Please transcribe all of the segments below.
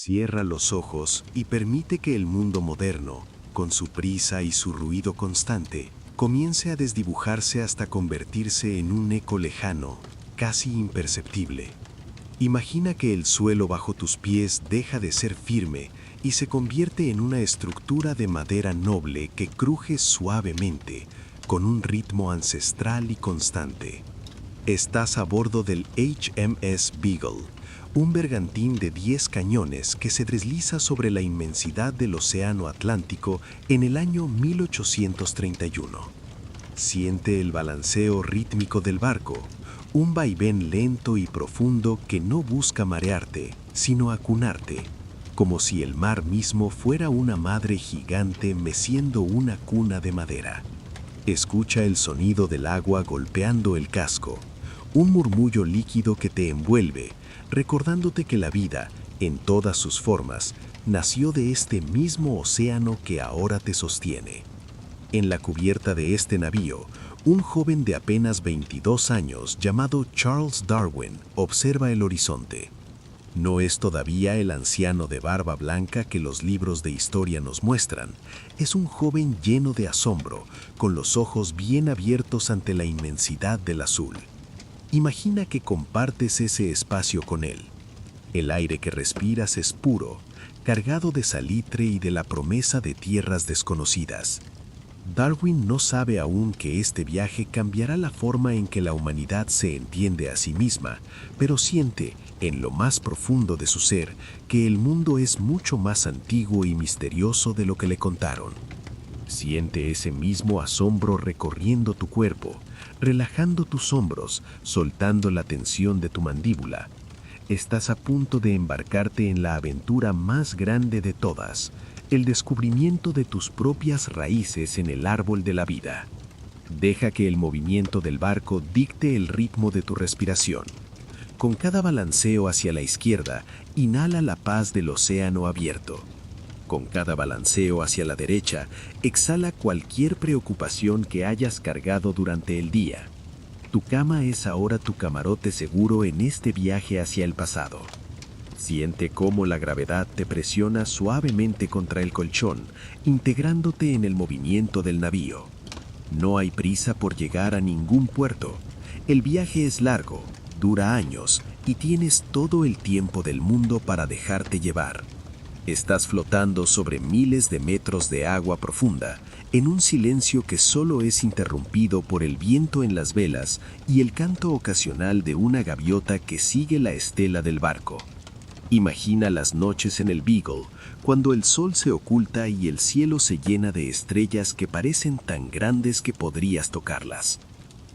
Cierra los ojos y permite que el mundo moderno, con su prisa y su ruido constante, comience a desdibujarse hasta convertirse en un eco lejano, casi imperceptible. Imagina que el suelo bajo tus pies deja de ser firme y se convierte en una estructura de madera noble que cruje suavemente, con un ritmo ancestral y constante. Estás a bordo del HMS Beagle, un bergantín de 10 cañones que se desliza sobre la inmensidad del Océano Atlántico en el año 1831. Siente el balanceo rítmico del barco, un vaivén lento y profundo que no busca marearte, sino acunarte, como si el mar mismo fuera una madre gigante meciendo una cuna de madera. Escucha el sonido del agua golpeando el casco, un murmullo líquido que te envuelve, recordándote que la vida, en todas sus formas, nació de este mismo océano que ahora te sostiene. En la cubierta de este navío, un joven de apenas 22 años llamado Charles Darwin observa el horizonte. No es todavía el anciano de barba blanca que los libros de historia nos muestran. Es un joven lleno de asombro, con los ojos bien abiertos ante la inmensidad del azul. Imagina que compartes ese espacio con él. El aire que respiras es puro, cargado de salitre y de la promesa de tierras desconocidas. Darwin no sabe aún que este viaje cambiará la forma en que la humanidad se entiende a sí misma, pero siente, en lo más profundo de su ser, que el mundo es mucho más antiguo y misterioso de lo que le contaron. Siente ese mismo asombro recorriendo tu cuerpo, relajando tus hombros, soltando la tensión de tu mandíbula. Estás a punto de embarcarte en la aventura más grande de todas, el descubrimiento de tus propias raíces en el árbol de la vida. Deja que el movimiento del barco dicte el ritmo de tu respiración. Con cada balanceo hacia la izquierda, inhala la paz del océano abierto. Con cada balanceo hacia la derecha, exhala cualquier preocupación que hayas cargado durante el día. Tu cama es ahora tu camarote seguro en este viaje hacia el pasado. Siente cómo la gravedad te presiona suavemente contra el colchón, integrándote en el movimiento del navío. No hay prisa por llegar a ningún puerto. El viaje es largo, dura años y tienes todo el tiempo del mundo para dejarte llevar. Estás flotando sobre miles de metros de agua profunda, en un silencio que solo es interrumpido por el viento en las velas y el canto ocasional de una gaviota que sigue la estela del barco. Imagina las noches en el Beagle, cuando el sol se oculta y el cielo se llena de estrellas que parecen tan grandes que podrías tocarlas.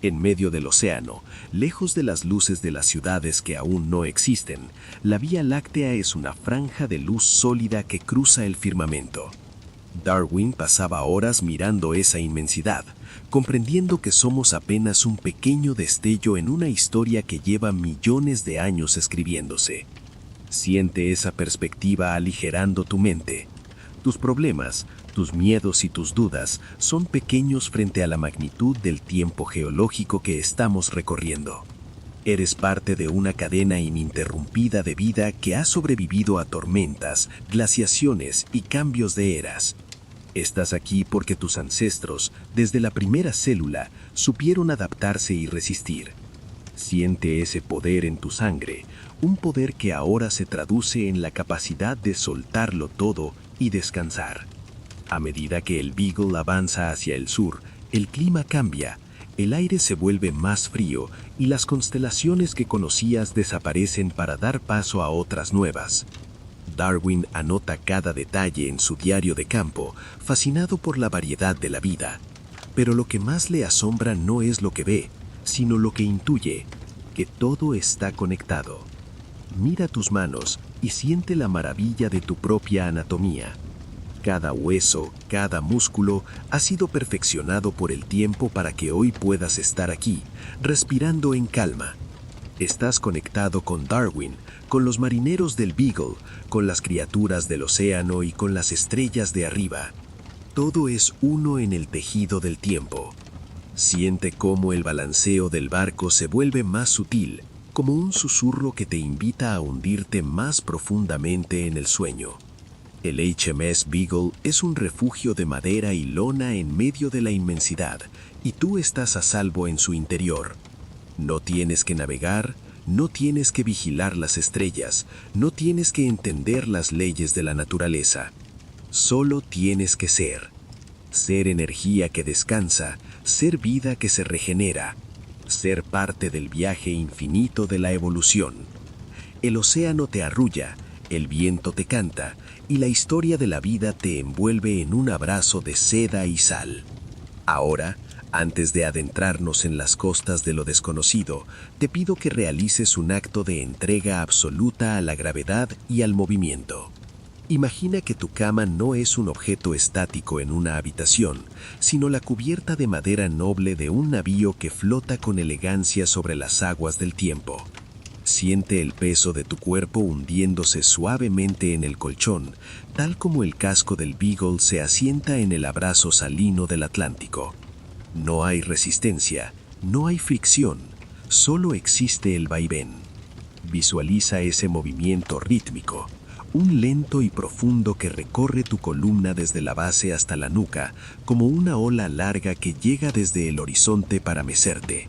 En medio del océano, lejos de las luces de las ciudades que aún no existen, la Vía Láctea es una franja de luz sólida que cruza el firmamento. Darwin pasaba horas mirando esa inmensidad, comprendiendo que somos apenas un pequeño destello en una historia que lleva millones de años escribiéndose. Siente esa perspectiva aligerando tu mente. Tus problemas, tus miedos y tus dudas son pequeños frente a la magnitud del tiempo geológico que estamos recorriendo. Eres parte de una cadena ininterrumpida de vida que ha sobrevivido a tormentas, glaciaciones y cambios de eras. Estás aquí porque tus ancestros, desde la primera célula, supieron adaptarse y resistir. Siente ese poder en tu sangre, un poder que ahora se traduce en la capacidad de soltarlo todo y descansar. A medida que el Beagle avanza hacia el sur, el clima cambia, el aire se vuelve más frío y las constelaciones que conocías desaparecen para dar paso a otras nuevas. Darwin anota cada detalle en su diario de campo, fascinado por la variedad de la vida. Pero lo que más le asombra no es lo que ve, sino lo que intuye, que todo está conectado. Mira tus manos y siente la maravilla de tu propia anatomía. Cada hueso, cada músculo ha sido perfeccionado por el tiempo para que hoy puedas estar aquí, respirando en calma. Estás conectado con Darwin, con los marineros del Beagle, con las criaturas del océano y con las estrellas de arriba. Todo es uno en el tejido del tiempo. Siente cómo el balanceo del barco se vuelve más sutil, como un susurro que te invita a hundirte más profundamente en el sueño. El HMS Beagle es un refugio de madera y lona en medio de la inmensidad, y tú estás a salvo en su interior. No tienes que navegar, no tienes que vigilar las estrellas, no tienes que entender las leyes de la naturaleza. Solo tienes que ser. Ser energía que descansa, ser vida que se regenera, ser parte del viaje infinito de la evolución. El océano te arrulla, el viento te canta, y la historia de la vida te envuelve en un abrazo de seda y sal. Ahora, antes de adentrarnos en las costas de lo desconocido, te pido que realices un acto de entrega absoluta a la gravedad y al movimiento. Imagina que tu cama no es un objeto estático en una habitación, sino la cubierta de madera noble de un navío que flota con elegancia sobre las aguas del tiempo. Siente el peso de tu cuerpo hundiéndose suavemente en el colchón, tal como el casco del Beagle se asienta en el abrazo salino del Atlántico. No hay resistencia, no hay fricción, solo existe el vaivén. Visualiza ese movimiento rítmico, un lento y profundo que recorre tu columna desde la base hasta la nuca, como una ola larga que llega desde el horizonte para mecerte.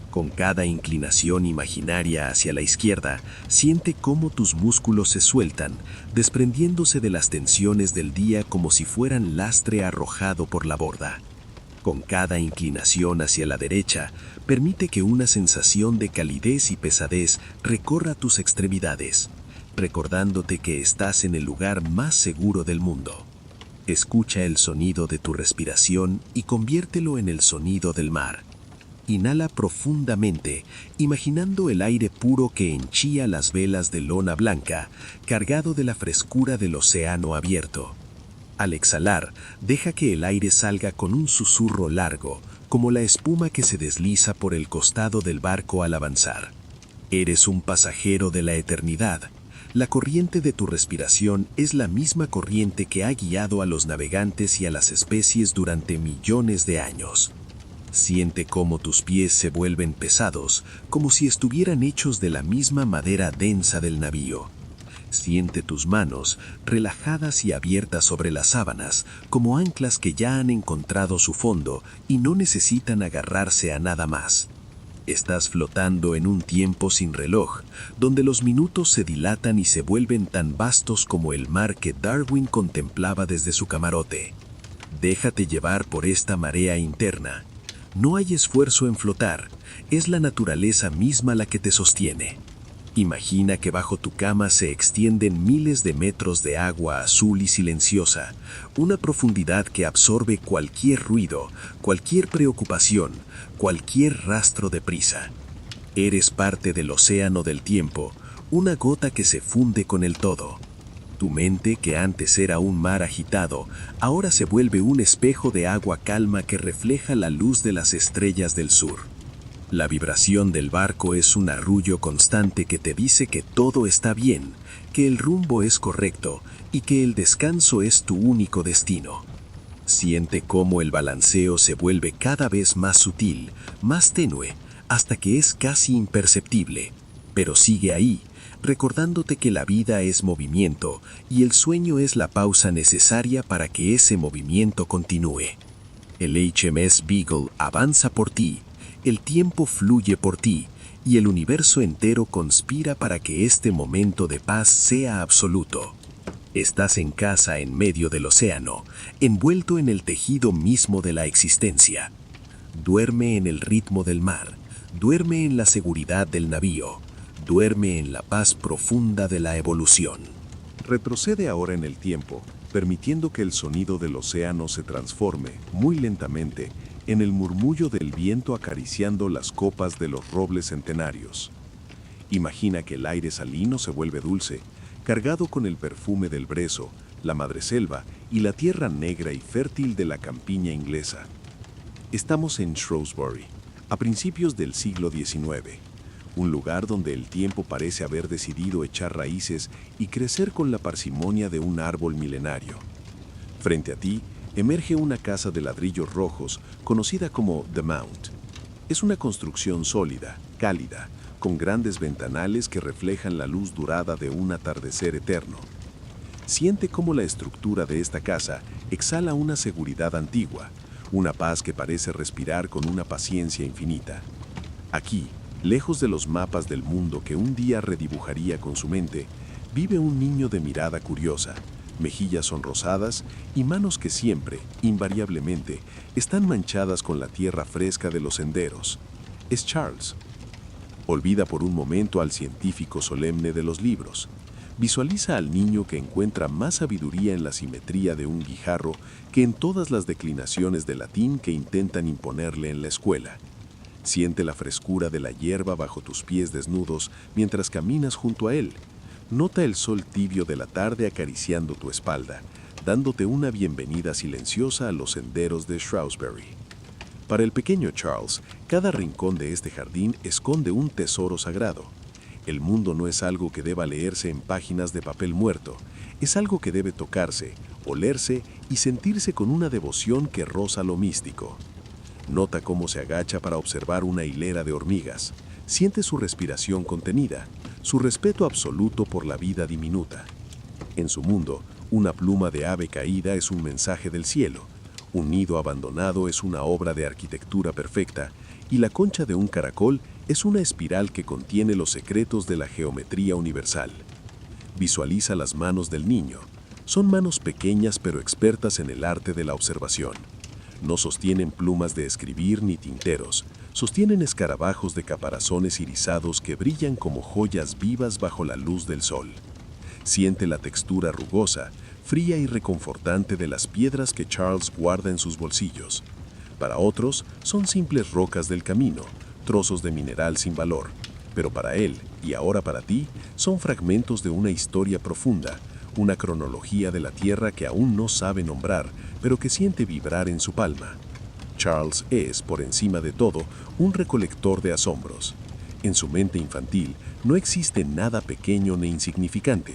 Con cada inclinación imaginaria hacia la izquierda, siente cómo tus músculos se sueltan, desprendiéndose de las tensiones del día como si fueran lastre arrojado por la borda. Con cada inclinación hacia la derecha, permite que una sensación de calidez y pesadez recorra tus extremidades, recordándote que estás en el lugar más seguro del mundo. Escucha el sonido de tu respiración y conviértelo en el sonido del mar. Inhala profundamente, imaginando el aire puro que henchía las velas de lona blanca, cargado de la frescura del océano abierto. Al exhalar, deja que el aire salga con un susurro largo, como la espuma que se desliza por el costado del barco al avanzar. Eres un pasajero de la eternidad. La corriente de tu respiración es la misma corriente que ha guiado a los navegantes y a las especies durante millones de años. Siente cómo tus pies se vuelven pesados, como si estuvieran hechos de la misma madera densa del navío. Siente tus manos, relajadas y abiertas sobre las sábanas, como anclas que ya han encontrado su fondo y no necesitan agarrarse a nada más. Estás flotando en un tiempo sin reloj, donde los minutos se dilatan y se vuelven tan vastos como el mar que Darwin contemplaba desde su camarote. Déjate llevar por esta marea interna. No hay esfuerzo en flotar, es la naturaleza misma la que te sostiene. Imagina que bajo tu cama se extienden miles de metros de agua azul y silenciosa, una profundidad que absorbe cualquier ruido, cualquier preocupación, cualquier rastro de prisa. Eres parte del océano del tiempo, una gota que se funde con el todo. Tu mente, que antes era un mar agitado, ahora se vuelve un espejo de agua calma que refleja la luz de las estrellas del sur. La vibración del barco es un arrullo constante que te dice que todo está bien, que el rumbo es correcto y que el descanso es tu único destino. Siente cómo el balanceo se vuelve cada vez más sutil, más tenue, hasta que es casi imperceptible, pero sigue ahí, recordándote que la vida es movimiento y el sueño es la pausa necesaria para que ese movimiento continúe. El HMS Beagle avanza por ti, el tiempo fluye por ti y el universo entero conspira para que este momento de paz sea absoluto. Estás en casa en medio del océano, envuelto en el tejido mismo de la existencia. Duerme en el ritmo del mar, duerme en la seguridad del navío, duerme en la paz profunda de la evolución. Retrocede ahora en el tiempo, permitiendo que el sonido del océano se transforme, muy lentamente, en el murmullo del viento acariciando las copas de los robles centenarios. Imagina que el aire salino se vuelve dulce, cargado con el perfume del brezo, la madreselva y la tierra negra y fértil de la campiña inglesa. Estamos en Shrewsbury, a principios del siglo XIX, un lugar donde el tiempo parece haber decidido echar raíces y crecer con la parsimonia de un árbol milenario. Frente a ti, emerge una casa de ladrillos rojos conocida como The Mount. Es una construcción sólida, cálida, con grandes ventanales que reflejan la luz dorada de un atardecer eterno. Siente cómo la estructura de esta casa exhala una seguridad antigua, una paz que parece respirar con una paciencia infinita. Aquí, lejos de los mapas del mundo que un día redibujaría con su mente, vive un niño de mirada curiosa, mejillas sonrosadas y manos que siempre, invariablemente, están manchadas con la tierra fresca de los senderos. Es Charles. Olvida por un momento al científico solemne de los libros. Visualiza al niño que encuentra más sabiduría en la simetría de un guijarro que en todas las declinaciones de latín que intentan imponerle en la escuela. Siente la frescura de la hierba bajo tus pies desnudos mientras caminas junto a él. Nota el sol tibio de la tarde acariciando tu espalda, dándote una bienvenida silenciosa a los senderos de Shrewsbury. Para el pequeño Charles, cada rincón de este jardín esconde un tesoro sagrado. El mundo no es algo que deba leerse en páginas de papel muerto, es algo que debe tocarse, olerse y sentirse con una devoción que roza lo místico. Nota cómo se agacha para observar una hilera de hormigas. Siente su respiración contenida, su respeto absoluto por la vida diminuta. En su mundo, una pluma de ave caída es un mensaje del cielo, un nido abandonado es una obra de arquitectura perfecta, y la concha de un caracol es una espiral que contiene los secretos de la geometría universal. Visualiza las manos del niño. Son manos pequeñas pero expertas en el arte de la observación. No sostienen plumas de escribir ni tinteros, sostienen escarabajos de caparazones irisados que brillan como joyas vivas bajo la luz del sol. Siente la textura rugosa, fría y reconfortante de las piedras que Charles guarda en sus bolsillos. Para otros, son simples rocas del camino, trozos de mineral sin valor, pero para él, y ahora para ti, son fragmentos de una historia profunda, una cronología de la Tierra que aún no sabe nombrar, pero que siente vibrar en su palma. Charles es, por encima de todo, un recolector de asombros. En su mente infantil no existe nada pequeño ni insignificante.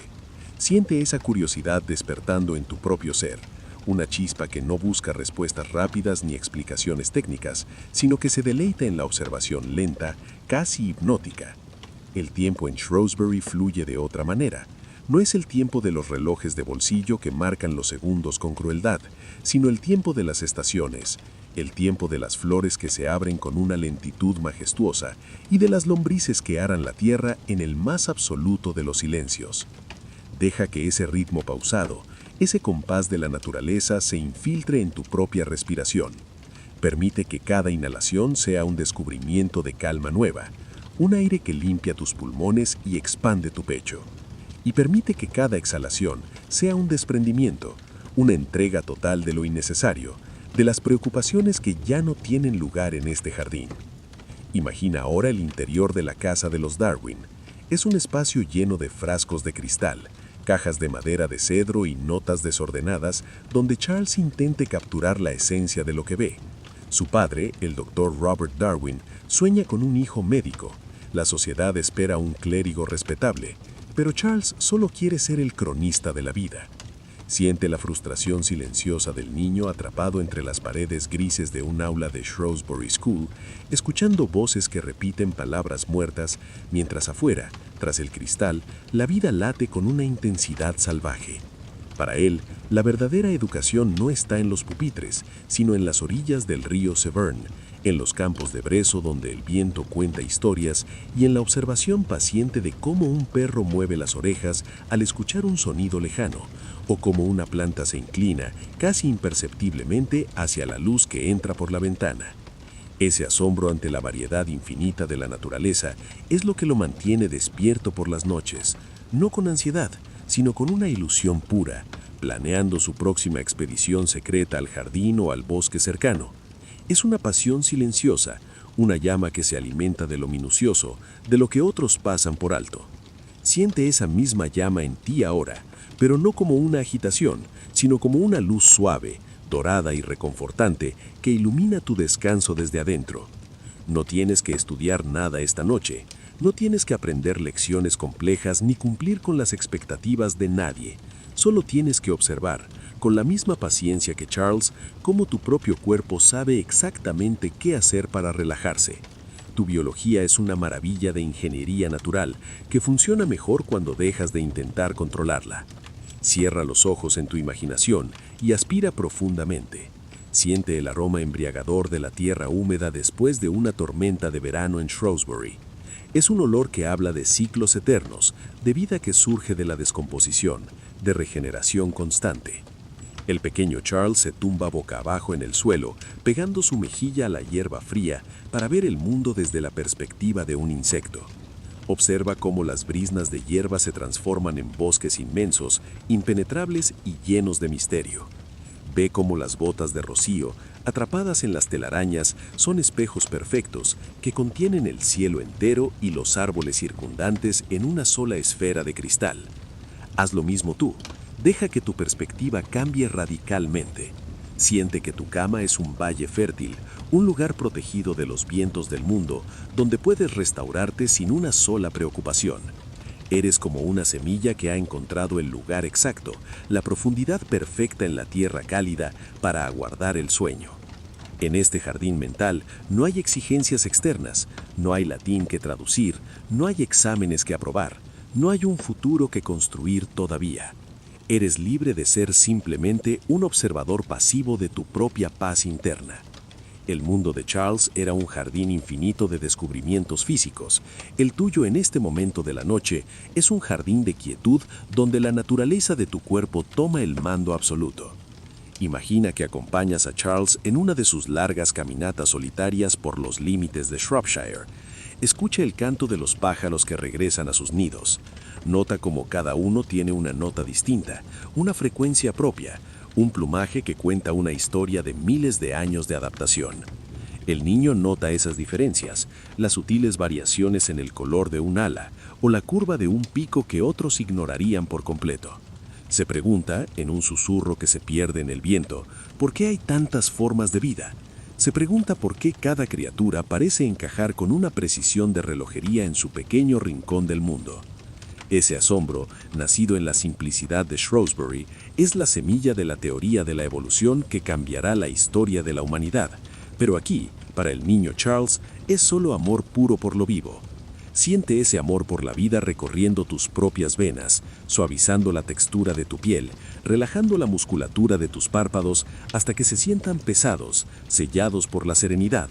Siente esa curiosidad despertando en tu propio ser, una chispa que no busca respuestas rápidas ni explicaciones técnicas, sino que se deleita en la observación lenta, casi hipnótica. El tiempo en Shrewsbury fluye de otra manera. No es el tiempo de los relojes de bolsillo que marcan los segundos con crueldad, sino el tiempo de las estaciones, el tiempo de las flores que se abren con una lentitud majestuosa y de las lombrices que aran la tierra en el más absoluto de los silencios. Deja que ese ritmo pausado, ese compás de la naturaleza se infiltre en tu propia respiración. Permite que cada inhalación sea un descubrimiento de calma nueva, un aire que limpia tus pulmones y expande tu pecho. Y permite que cada exhalación sea un desprendimiento, una entrega total de lo innecesario, de las preocupaciones que ya no tienen lugar en este jardín. Imagina ahora el interior de la casa de los Darwin. Es un espacio lleno de frascos de cristal, cajas de madera de cedro y notas desordenadas donde Charles intente capturar la esencia de lo que ve. Su padre, el Dr. Robert Darwin, sueña con un hijo médico. La sociedad espera un clérigo respetable, pero Charles solo quiere ser el cronista de la vida. Siente la frustración silenciosa del niño atrapado entre las paredes grises de un aula de Shrewsbury School, escuchando voces que repiten palabras muertas, mientras afuera, tras el cristal, la vida late con una intensidad salvaje. Para él, la verdadera educación no está en los pupitres, sino en las orillas del río Severn, en los campos de brezo donde el viento cuenta historias y en la observación paciente de cómo un perro mueve las orejas al escuchar un sonido lejano, o cómo una planta se inclina, casi imperceptiblemente, hacia la luz que entra por la ventana. Ese asombro ante la variedad infinita de la naturaleza es lo que lo mantiene despierto por las noches, no con ansiedad, sino con una ilusión pura, planeando su próxima expedición secreta al jardín o al bosque cercano. Es una pasión silenciosa, una llama que se alimenta de lo minucioso, de lo que otros pasan por alto. Siente esa misma llama en ti ahora, pero no como una agitación, sino como una luz suave, dorada y reconfortante que ilumina tu descanso desde adentro. No tienes que estudiar nada esta noche, no tienes que aprender lecciones complejas ni cumplir con las expectativas de nadie. Solo tienes que observar, con la misma paciencia que Charles, cómo tu propio cuerpo sabe exactamente qué hacer para relajarse. tu biología es una maravilla de ingeniería natural que funciona mejor cuando dejas de intentar controlarla. Cierra los ojos en tu imaginación y aspira profundamente. Siente el aroma embriagador de la tierra húmeda después de una tormenta de verano en Shrewsbury. Es un olor que habla de ciclos eternos, de vida que surge de la descomposición, de regeneración constante. El pequeño Charles se tumba boca abajo en el suelo, pegando su mejilla a la hierba fría para ver el mundo desde la perspectiva de un insecto. Observa cómo las briznas de hierba se transforman en bosques inmensos, impenetrables y llenos de misterio. Ve cómo las gotas de rocío, atrapadas en las telarañas, son espejos perfectos que contienen el cielo entero y los árboles circundantes en una sola esfera de cristal. Haz lo mismo tú. Deja que tu perspectiva cambie radicalmente. Siente que tu cama es un valle fértil, un lugar protegido de los vientos del mundo, donde puedes restaurarte sin una sola preocupación. Eres como una semilla que ha encontrado el lugar exacto, la profundidad perfecta en la tierra cálida para aguardar el sueño. En este jardín mental no hay exigencias externas, no hay latín que traducir, no hay exámenes que aprobar, no hay un futuro que construir todavía. Eres libre de ser simplemente un observador pasivo de tu propia paz interna. El mundo de Charles era un jardín infinito de descubrimientos físicos. El tuyo en este momento de la noche es un jardín de quietud donde la naturaleza de tu cuerpo toma el mando absoluto. Imagina que acompañas a Charles en una de sus largas caminatas solitarias por los límites de Shropshire. Escucha el canto de los pájaros que regresan a sus nidos. Nota cómo cada uno tiene una nota distinta, una frecuencia propia, un plumaje que cuenta una historia de miles de años de adaptación. El niño nota esas diferencias, las sutiles variaciones en el color de un ala o la curva de un pico que otros ignorarían por completo. Se pregunta, en un susurro que se pierde en el viento, ¿por qué hay tantas formas de vida? Se pregunta por qué cada criatura parece encajar con una precisión de relojería en su pequeño rincón del mundo. Ese asombro, nacido en la simplicidad de Shrewsbury, es la semilla de la teoría de la evolución que cambiará la historia de la humanidad. Pero aquí, para el niño Charles, es solo amor puro por lo vivo. Siente ese amor por la vida recorriendo tus propias venas, suavizando la textura de tu piel, relajando la musculatura de tus párpados hasta que se sientan pesados, sellados por la serenidad.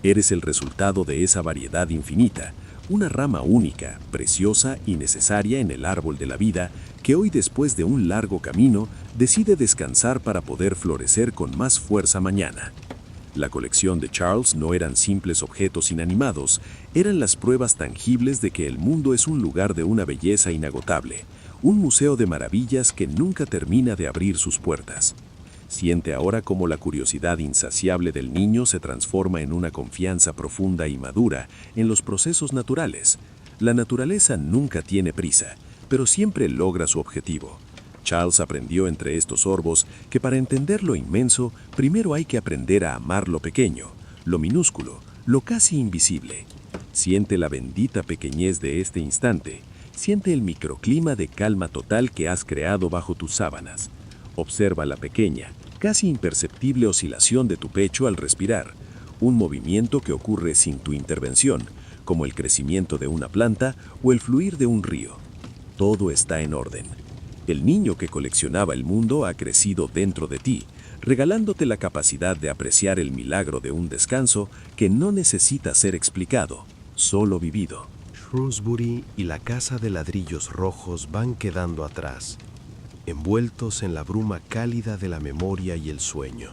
Eres el resultado de esa variedad infinita, una rama única, preciosa y necesaria en el árbol de la vida, que hoy después de un largo camino decide descansar para poder florecer con más fuerza mañana. La colección de Charles no eran simples objetos inanimados, eran las pruebas tangibles de que el mundo es un lugar de una belleza inagotable, un museo de maravillas que nunca termina de abrir sus puertas. Siente ahora cómo la curiosidad insaciable del niño se transforma en una confianza profunda y madura en los procesos naturales. La naturaleza nunca tiene prisa, pero siempre logra su objetivo. Charles aprendió entre estos sorbos que para entender lo inmenso, primero hay que aprender a amar lo pequeño, lo minúsculo, lo casi invisible. Siente la bendita pequeñez de este instante. Siente el microclima de calma total que has creado bajo tus sábanas. Observa la pequeña, casi imperceptible oscilación de tu pecho al respirar, un movimiento que ocurre sin tu intervención, como el crecimiento de una planta o el fluir de un río. Todo está en orden. El niño que coleccionaba el mundo ha crecido dentro de ti, regalándote la capacidad de apreciar el milagro de un descanso que no necesita ser explicado, solo vivido. Shrewsbury y la casa de ladrillos rojos van quedando atrás, envueltos en la bruma cálida de la memoria y el sueño.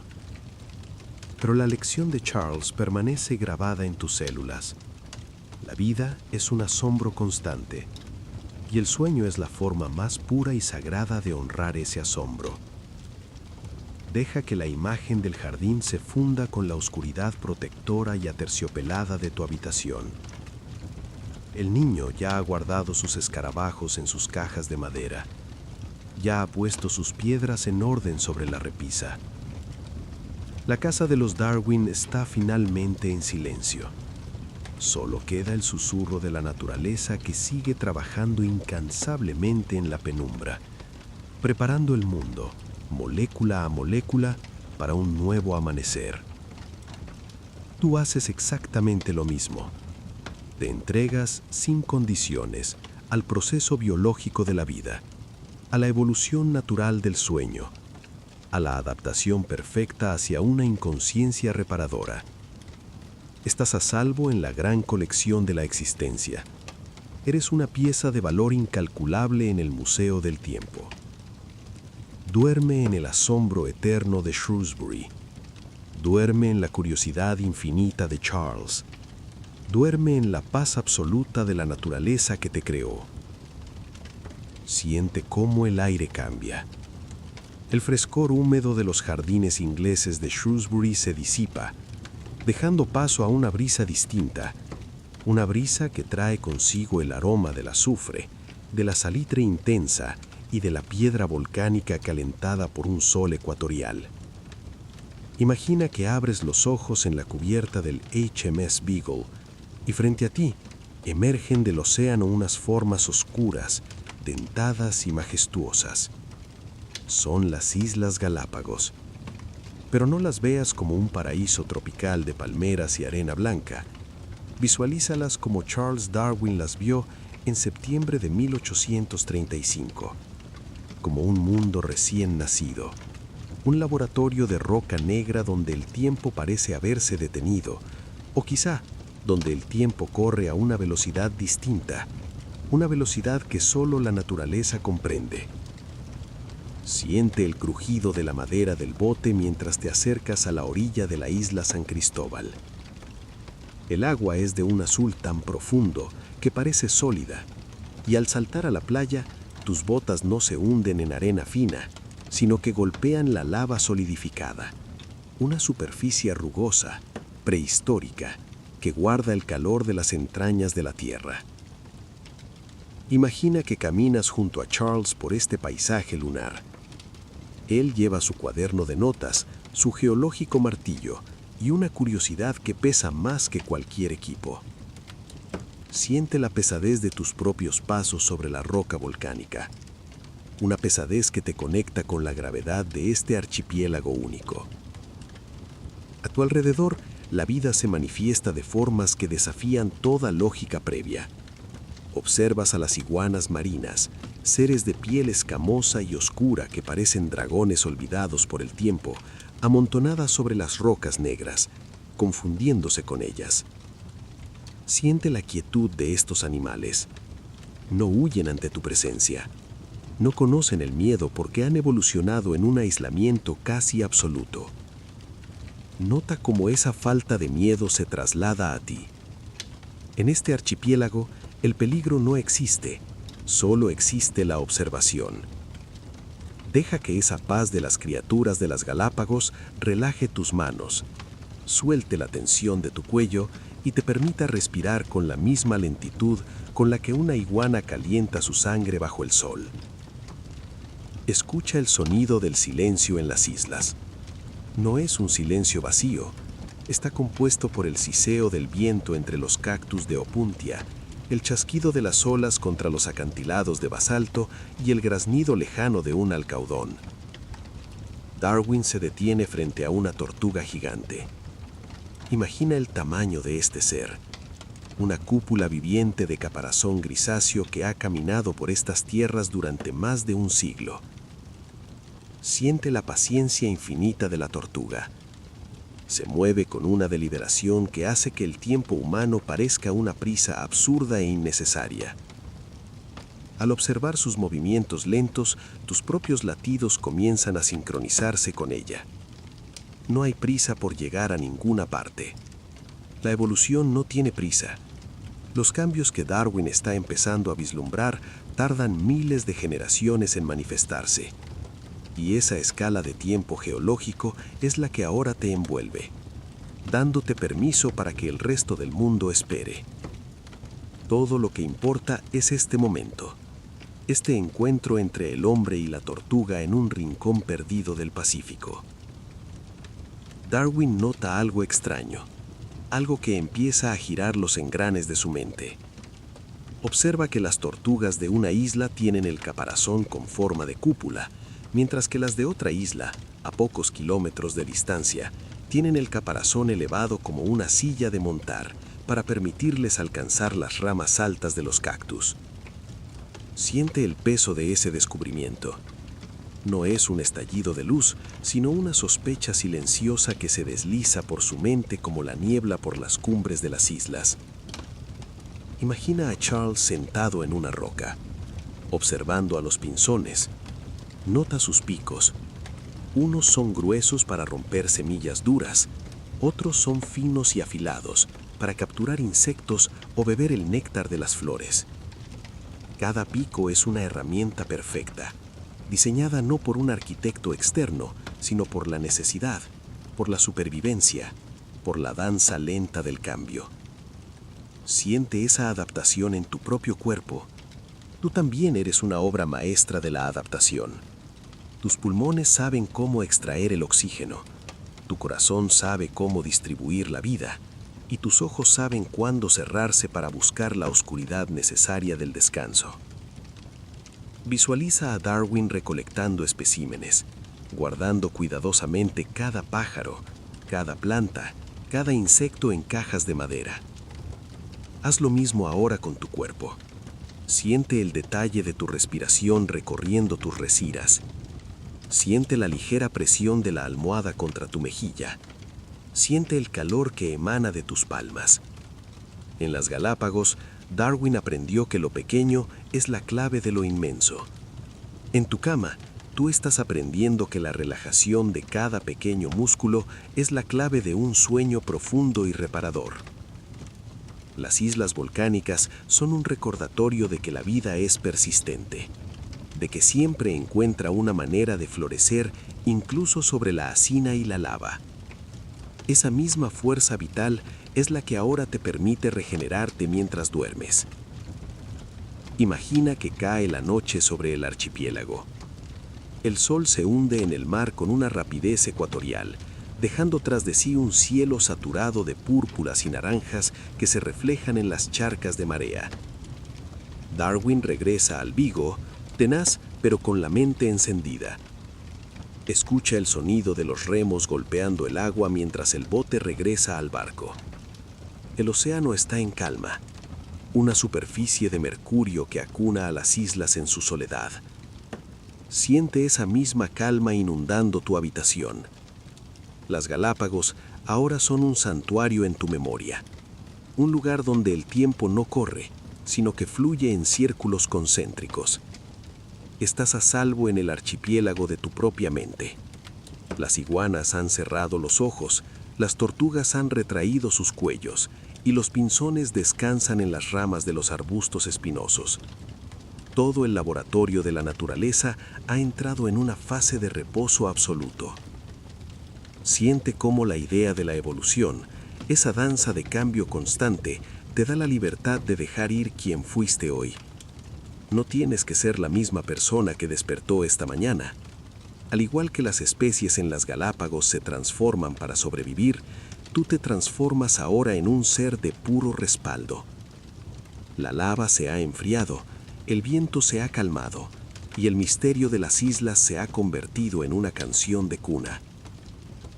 Pero la lección de Charles permanece grabada en tus células. La vida es un asombro constante, y el sueño es la forma más pura y sagrada de honrar ese asombro. Deja que la imagen del jardín se funda con la oscuridad protectora y aterciopelada de tu habitación. El niño ya ha guardado sus escarabajos en sus cajas de madera. Ya ha puesto sus piedras en orden sobre la repisa. La casa de los Darwin está finalmente en silencio. Solo queda el susurro de la naturaleza que sigue trabajando incansablemente en la penumbra, preparando el mundo, molécula a molécula, para un nuevo amanecer. Tú haces exactamente lo mismo. Te entregas sin condiciones al proceso biológico de la vida, a la evolución natural del sueño, a la adaptación perfecta hacia una inconsciencia reparadora. Estás a salvo en la gran colección de la existencia. Eres una pieza de valor incalculable en el Museo del Tiempo. Duerme en el asombro eterno de Shrewsbury. Duerme en la curiosidad infinita de Charles. Duerme en la paz absoluta de la naturaleza que te creó. Siente cómo el aire cambia. El frescor húmedo de los jardines ingleses de Shrewsbury se disipa, dejando paso a una brisa distinta, una brisa que trae consigo el aroma del azufre, de la salitre intensa y de la piedra volcánica calentada por un sol ecuatorial. Imagina que abres los ojos en la cubierta del HMS Beagle y frente a ti emergen del océano unas formas oscuras, dentadas y majestuosas. Son las Islas Galápagos. Pero no las veas como un paraíso tropical de palmeras y arena blanca. Visualízalas como Charles Darwin las vio en septiembre de 1835, como un mundo recién nacido, un laboratorio de roca negra donde el tiempo parece haberse detenido, o quizá donde el tiempo corre a una velocidad distinta, una velocidad que solo la naturaleza comprende. Siente el crujido de la madera del bote mientras te acercas a la orilla de la isla San Cristóbal. El agua es de un azul tan profundo que parece sólida, y al saltar a la playa, tus botas no se hunden en arena fina, sino que golpean la lava solidificada, una superficie rugosa, prehistórica, que guarda el calor de las entrañas de la tierra. Imagina que caminas junto a Charles por este paisaje lunar. Él lleva su cuaderno de notas, su geológico martillo y una curiosidad que pesa más que cualquier equipo. Siente la pesadez de tus propios pasos sobre la roca volcánica, una pesadez que te conecta con la gravedad de este archipiélago único. A tu alrededor, la vida se manifiesta de formas que desafían toda lógica previa. Observas a las iguanas marinas, seres de piel escamosa y oscura que parecen dragones olvidados por el tiempo, amontonadas sobre las rocas negras, confundiéndose con ellas. Siente la quietud de estos animales. No huyen ante tu presencia. No conocen el miedo porque han evolucionado en un aislamiento casi absoluto. Nota cómo esa falta de miedo se traslada a ti. En este archipiélago, el peligro no existe, solo existe la observación. Deja que esa paz de las criaturas de las Galápagos relaje tus manos, suelte la tensión de tu cuello y te permita respirar con la misma lentitud con la que una iguana calienta su sangre bajo el sol. Escucha el sonido del silencio en las islas. No es un silencio vacío, está compuesto por el siseo del viento entre los cactus de Opuntia, el chasquido de las olas contra los acantilados de basalto y el graznido lejano de un alcaudón. Darwin se detiene frente a una tortuga gigante. Imagina el tamaño de este ser, una cúpula viviente de caparazón grisáceo que ha caminado por estas tierras durante más de un siglo. Siente la paciencia infinita de la tortuga. Se mueve con una deliberación que hace que el tiempo humano parezca una prisa absurda e innecesaria. Al observar sus movimientos lentos, tus propios latidos comienzan a sincronizarse con ella. No hay prisa por llegar a ninguna parte. La evolución no tiene prisa. Los cambios que Darwin está empezando a vislumbrar tardan miles de generaciones en manifestarse. Y esa escala de tiempo geológico es la que ahora te envuelve, dándote permiso para que el resto del mundo espere. Todo lo que importa es este momento, este encuentro entre el hombre y la tortuga en un rincón perdido del Pacífico. Darwin nota algo extraño, algo que empieza a girar los engranes de su mente. Observa que las tortugas de una isla tienen el caparazón con forma de cúpula, mientras que las de otra isla, a pocos kilómetros de distancia, tienen el caparazón elevado como una silla de montar, para permitirles alcanzar las ramas altas de los cactus. Siente el peso de ese descubrimiento. No es un estallido de luz, sino una sospecha silenciosa que se desliza por su mente como la niebla por las cumbres de las islas. Imagina a Charles sentado en una roca, observando a los pinzones. Nota sus picos. Unos son gruesos para romper semillas duras, otros son finos y afilados para capturar insectos o beber el néctar de las flores. Cada pico es una herramienta perfecta, diseñada no por un arquitecto externo, sino por la necesidad, por la supervivencia, por la danza lenta del cambio. Siente esa adaptación en tu propio cuerpo. Tú también eres una obra maestra de la adaptación. Tus pulmones saben cómo extraer el oxígeno, tu corazón sabe cómo distribuir la vida, y tus ojos saben cuándo cerrarse para buscar la oscuridad necesaria del descanso. Visualiza a Darwin recolectando especímenes, guardando cuidadosamente cada pájaro, cada planta, cada insecto en cajas de madera. Haz lo mismo ahora con tu cuerpo. Siente el detalle de tu respiración recorriendo tus resiras. Siente la ligera presión de la almohada contra tu mejilla. Siente el calor que emana de tus palmas. En las Galápagos, Darwin aprendió que lo pequeño es la clave de lo inmenso. En tu cama, tú estás aprendiendo que la relajación de cada pequeño músculo es la clave de un sueño profundo y reparador. Las islas volcánicas son un recordatorio de que la vida es persistente, de que siempre encuentra una manera de florecer incluso sobre la acina y la lava. Esa misma fuerza vital es la que ahora te permite regenerarte mientras duermes. Imagina que cae la noche sobre el archipiélago. El sol se hunde en el mar con una rapidez ecuatorial, dejando tras de sí un cielo saturado de púrpuras y naranjas que se reflejan en las charcas de marea. Darwin regresa al Vigo, tenaz pero con la mente encendida. Escucha el sonido de los remos golpeando el agua mientras el bote regresa al barco. El océano está en calma, una superficie de mercurio que acuna a las islas en su soledad. Siente esa misma calma inundando tu habitación. Las Galápagos ahora son un santuario en tu memoria, un lugar donde el tiempo no corre, sino que fluye en círculos concéntricos. Estás a salvo en el archipiélago de tu propia mente. Las iguanas han cerrado los ojos, las tortugas han retraído sus cuellos y los pinzones descansan en las ramas de los arbustos espinosos. Todo el laboratorio de la naturaleza ha entrado en una fase de reposo absoluto. Siente cómo la idea de la evolución, esa danza de cambio constante, te da la libertad de dejar ir quien fuiste hoy. No tienes que ser la misma persona que despertó esta mañana. Al igual que las especies en las Galápagos se transforman para sobrevivir, tú te transformas ahora en un ser de puro respaldo. La lava se ha enfriado, el viento se ha calmado, y el misterio de las islas se ha convertido en una canción de cuna.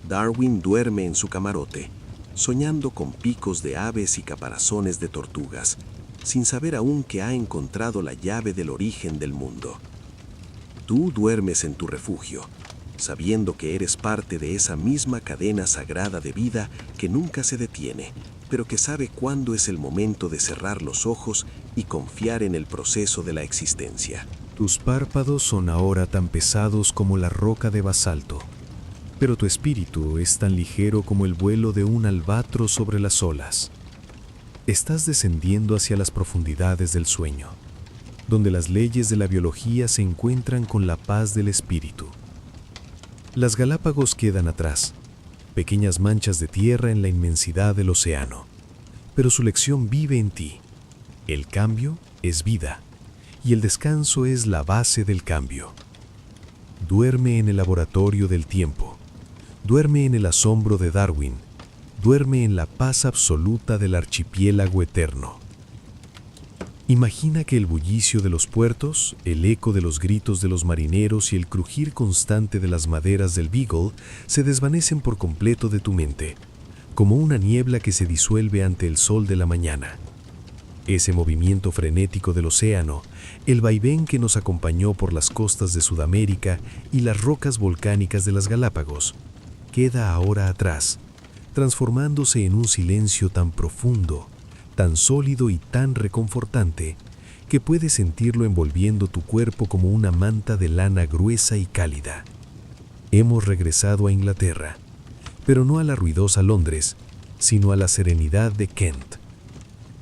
Darwin duerme en su camarote, soñando con picos de aves y caparazones de tortugas, sin saber aún que ha encontrado la llave del origen del mundo. Tú duermes en tu refugio, sabiendo que eres parte de esa misma cadena sagrada de vida que nunca se detiene, pero que sabe cuándo es el momento de cerrar los ojos y confiar en el proceso de la existencia. Tus párpados son ahora tan pesados como la roca de basalto, pero tu espíritu es tan ligero como el vuelo de un albatros sobre las olas. Estás descendiendo hacia las profundidades del sueño, donde las leyes de la biología se encuentran con la paz del espíritu. Las Galápagos quedan atrás, pequeñas manchas de tierra en la inmensidad del océano, pero su lección vive en ti. El cambio es vida, y el descanso es la base del cambio. Duerme en el laboratorio del tiempo, duerme en el asombro de Darwin, duerme en la paz absoluta del archipiélago eterno. Imagina que el bullicio de los puertos, el eco de los gritos de los marineros y el crujir constante de las maderas del Beagle se desvanecen por completo de tu mente, como una niebla que se disuelve ante el sol de la mañana. Ese movimiento frenético del océano, el vaivén que nos acompañó por las costas de Sudamérica y las rocas volcánicas de las Galápagos, queda ahora atrás, transformándose en un silencio tan profundo, tan sólido y tan reconfortante, que puedes sentirlo envolviendo tu cuerpo como una manta de lana gruesa y cálida. Hemos regresado a Inglaterra, pero no a la ruidosa Londres, sino a la serenidad de Kent.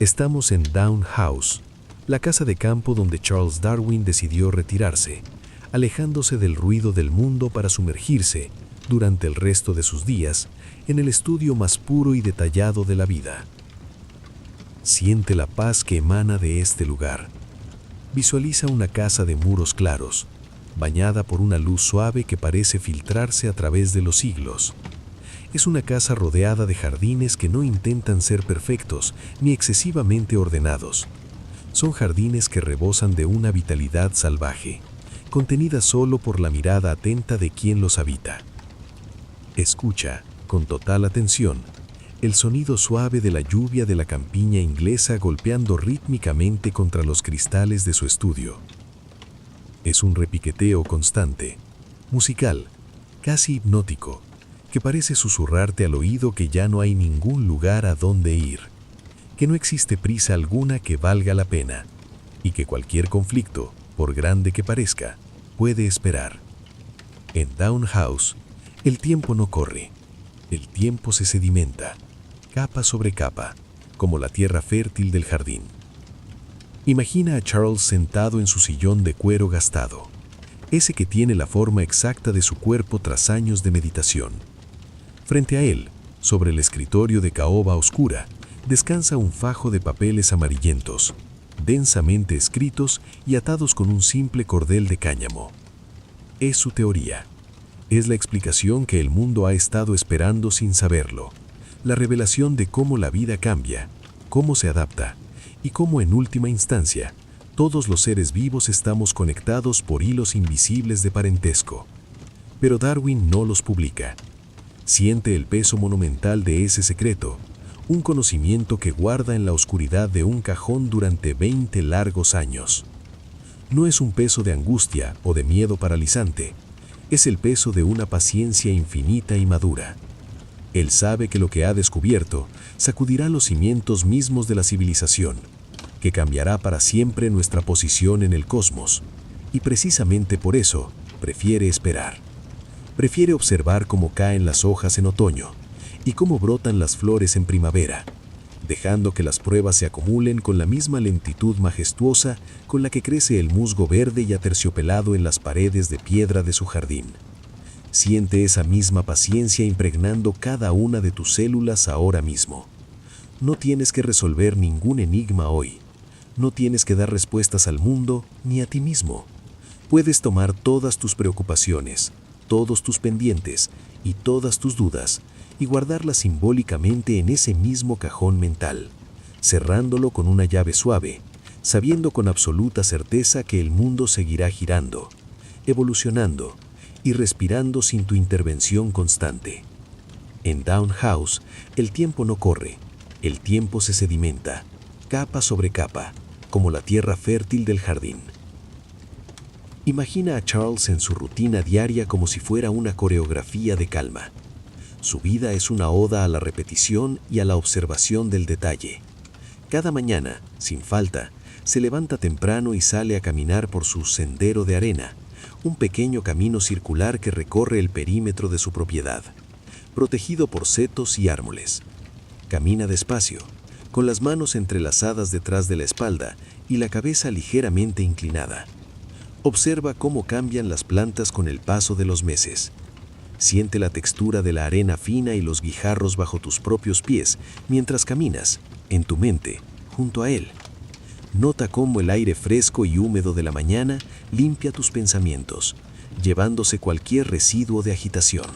Estamos en Down House, la casa de campo donde Charles Darwin decidió retirarse, alejándose del ruido del mundo para sumergirse, durante el resto de sus días, en el estudio más puro y detallado de la vida. Siente la paz que emana de este lugar. Visualiza una casa de muros claros, bañada por una luz suave que parece filtrarse a través de los siglos. Es una casa rodeada de jardines que no intentan ser perfectos ni excesivamente ordenados. Son jardines que rebosan de una vitalidad salvaje, contenida solo por la mirada atenta de quien los habita. Escucha, con total atención, el sonido suave de la lluvia de la campiña inglesa golpeando rítmicamente contra los cristales de su estudio. Es un repiqueteo constante, musical, casi hipnótico, que parece susurrarte al oído que ya no hay ningún lugar a donde ir, que no existe prisa alguna que valga la pena, y que cualquier conflicto, por grande que parezca, puede esperar. En Down House, el tiempo no corre, el tiempo se sedimenta, capa sobre capa, como la tierra fértil del jardín. Imagina a Charles sentado en su sillón de cuero gastado, ese que tiene la forma exacta de su cuerpo tras años de meditación. Frente a él, sobre el escritorio de caoba oscura, descansa un fajo de papeles amarillentos, densamente escritos y atados con un simple cordel de cáñamo. Es su teoría. Es la explicación que el mundo ha estado esperando sin saberlo. La revelación de cómo la vida cambia, cómo se adapta y cómo en última instancia, todos los seres vivos estamos conectados por hilos invisibles de parentesco. Pero Darwin no los publica. Siente el peso monumental de ese secreto, un conocimiento que guarda en la oscuridad de un cajón durante 20 largos años. No es un peso de angustia o de miedo paralizante, es el peso de una paciencia infinita y madura. Él sabe que lo que ha descubierto sacudirá los cimientos mismos de la civilización, que cambiará para siempre nuestra posición en el cosmos, y precisamente por eso prefiere esperar. Prefiere observar cómo caen las hojas en otoño y cómo brotan las flores en primavera, dejando que las pruebas se acumulen con la misma lentitud majestuosa con la que crece el musgo verde y aterciopelado en las paredes de piedra de su jardín. Siente esa misma paciencia impregnando cada una de tus células ahora mismo. No tienes que resolver ningún enigma hoy. No tienes que dar respuestas al mundo ni a ti mismo. Puedes tomar todas tus preocupaciones, todos tus pendientes y todas tus dudas y guardarlas simbólicamente en ese mismo cajón mental, cerrándolo con una llave suave, sabiendo con absoluta certeza que el mundo seguirá girando, evolucionando y respirando sin tu intervención constante. En Down House, el tiempo no corre, el tiempo se sedimenta, capa sobre capa, como la tierra fértil del jardín. Imagina a Charles en su rutina diaria como si fuera una coreografía de calma. Su vida es una oda a la repetición y a la observación del detalle. Cada mañana, sin falta, se levanta temprano y sale a caminar por su sendero de arena, un pequeño camino circular que recorre el perímetro de su propiedad, protegido por setos y árboles. Camina despacio, con las manos entrelazadas detrás de la espalda y la cabeza ligeramente inclinada. Observa cómo cambian las plantas con el paso de los meses. Siente la textura de la arena fina y los guijarros bajo tus propios pies mientras caminas, en tu mente, junto a él. Nota cómo el aire fresco y húmedo de la mañana limpia tus pensamientos, llevándose cualquier residuo de agitación.